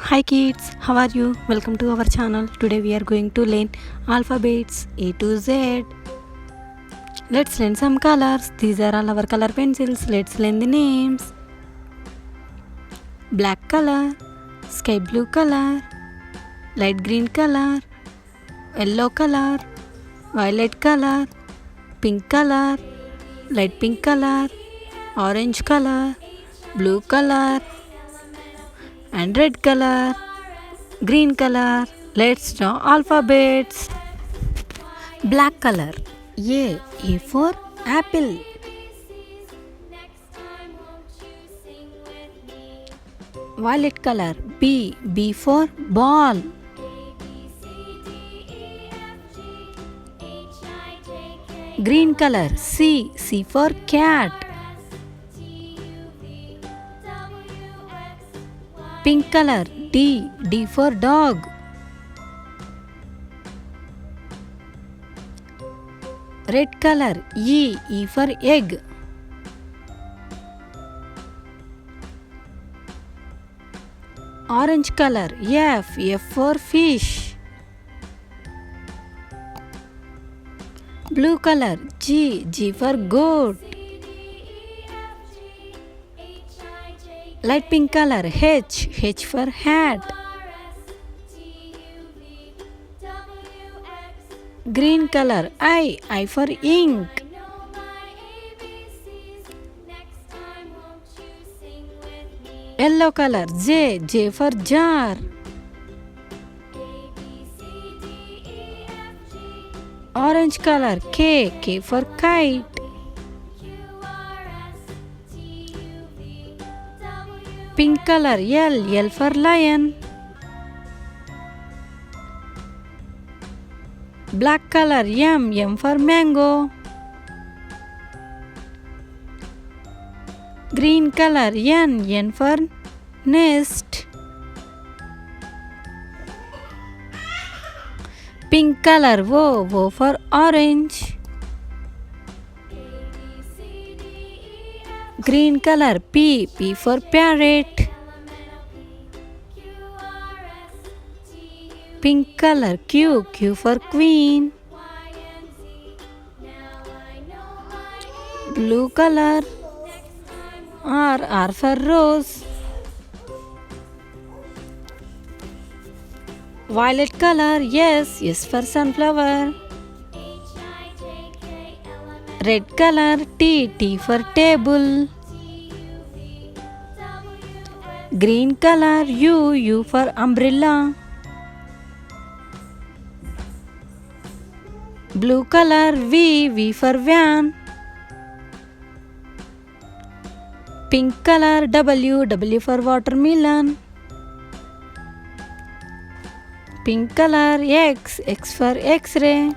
Hi kids, how are you? Welcome to our channel. Today we are going to learn alphabets A to Z. Let's learn some colors. These are all our color pencils. Let's learn the names. Black color, sky blue color, light green color, yellow color, violet color, pink color, light pink color, orange color, blue color, and red color, green color. Let's draw alphabets. Black color. A for apple. Violet color. B for ball. Green color. C for cat. Pink color. D for dog. Red color. E for egg. Orange color. F for fish. Blue color. G for goat. Light pink color. H for hat. Green color. I for ink. Yellow color. J for jar. Orange color. K for kite. Pink color. L for lion. Black color. M for mango. Green color. N for nest. Pink color. O for orange. Green color. P for parrot. Pink color. Q for queen. Blue color. R for rose. Violet color. S for sunflower. Red color. T for table. Green color. U for umbrella. Blue color. V for van. Pink color. W for watermelon. Pink color. X for X-ray.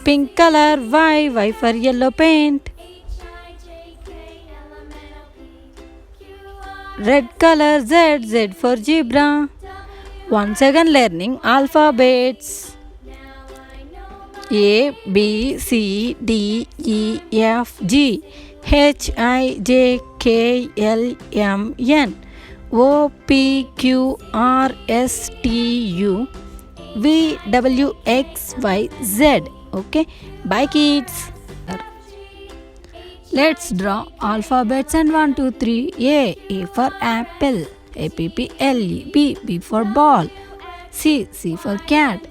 Pink color. Y for yellow paint. Red color. Z for zebra. Once again learning alphabets. A B C D E F G H I J K L M N O P Q R S T U V W X Y Z. Okay, bye kids. Let's draw alphabets and 1 2 3. A for apple. APPLE. B for ball. C for cat.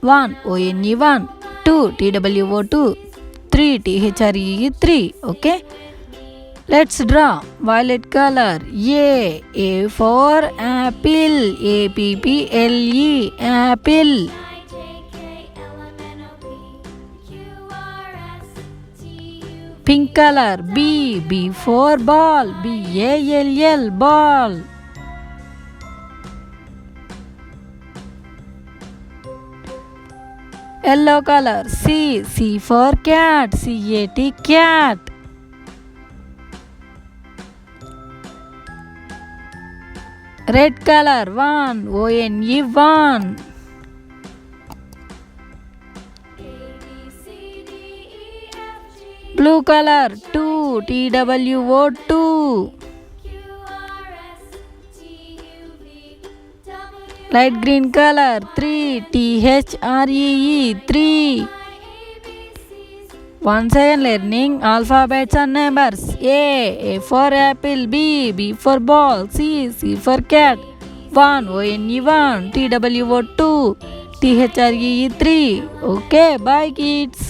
1 ONE 1. 2 TWO 2. 3 THRE 3. Okay, let's draw violet color. A for apple. APPLE. Apple. Pink color. B for ball. BALL. Ball. Yellow color. C for cat. CAT. Cat. Red color. 1 ONE 1. Blue color. 2 TWO 2. light green color. 3, THREE, 3. Once again learning alphabets and numbers. A for apple. B for ball. C for cat. 1, ONE 1, TWO 2, THREE 3. Okay, bye kids.